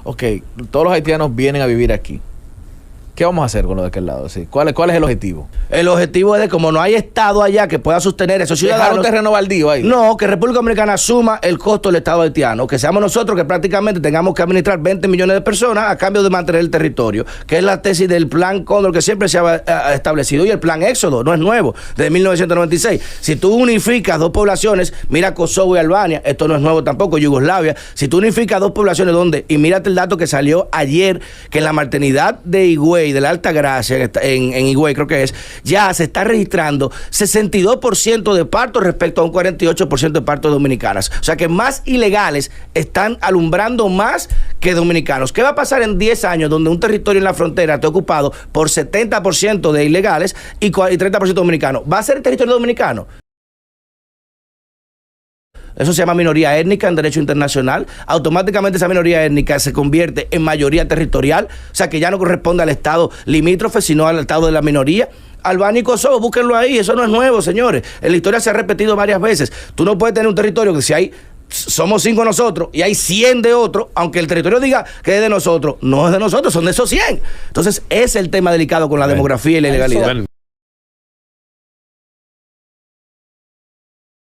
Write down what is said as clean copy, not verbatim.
ok, todos los haitianos vienen a vivir aquí. ¿Qué vamos a hacer con lo de aquel lado? ¿Sí? ¿Cuál es el objetivo? El objetivo es de, como no hay Estado allá que pueda sostener esos ciudadanos... ¿Dejar un terreno baldío ahí? No, que República Dominicana asuma el costo del Estado haitiano, que seamos nosotros que prácticamente tengamos que administrar 20 millones de personas a cambio de mantener el territorio, que es la tesis del Plan Cóndor que siempre se ha establecido, y el Plan Éxodo, no es nuevo, desde 1996. Si tú unificas dos poblaciones, mira Kosovo y Albania, esto no es nuevo tampoco, Yugoslavia, si tú unificas dos poblaciones donde, y mírate el dato que salió ayer, que en la maternidad de Higüey, de la Alta Gracia, en Higüey creo que es, ya se está registrando 62% de partos respecto a un 48% de partos dominicanas. O sea que más ilegales están alumbrando más que dominicanos. ¿Qué va a pasar en 10 años donde un territorio en la frontera esté ocupado por 70% de ilegales y 30% dominicanos? ¿Va a ser el territorio dominicano? Eso se llama minoría étnica en derecho internacional. Automáticamente esa minoría étnica se convierte en mayoría territorial, o sea que ya no corresponde al Estado limítrofe, sino al Estado de la minoría. Albania y Kosovo, búsquenlo ahí, eso no es nuevo, señores. En la historia se ha repetido varias veces. Tú no puedes tener un territorio que si hay... Somos 5 nosotros y hay 100 de otros, aunque el territorio diga que es de nosotros, no es de nosotros, son de esos 100. Entonces, ese es el tema delicado con la demografía y la ilegalidad.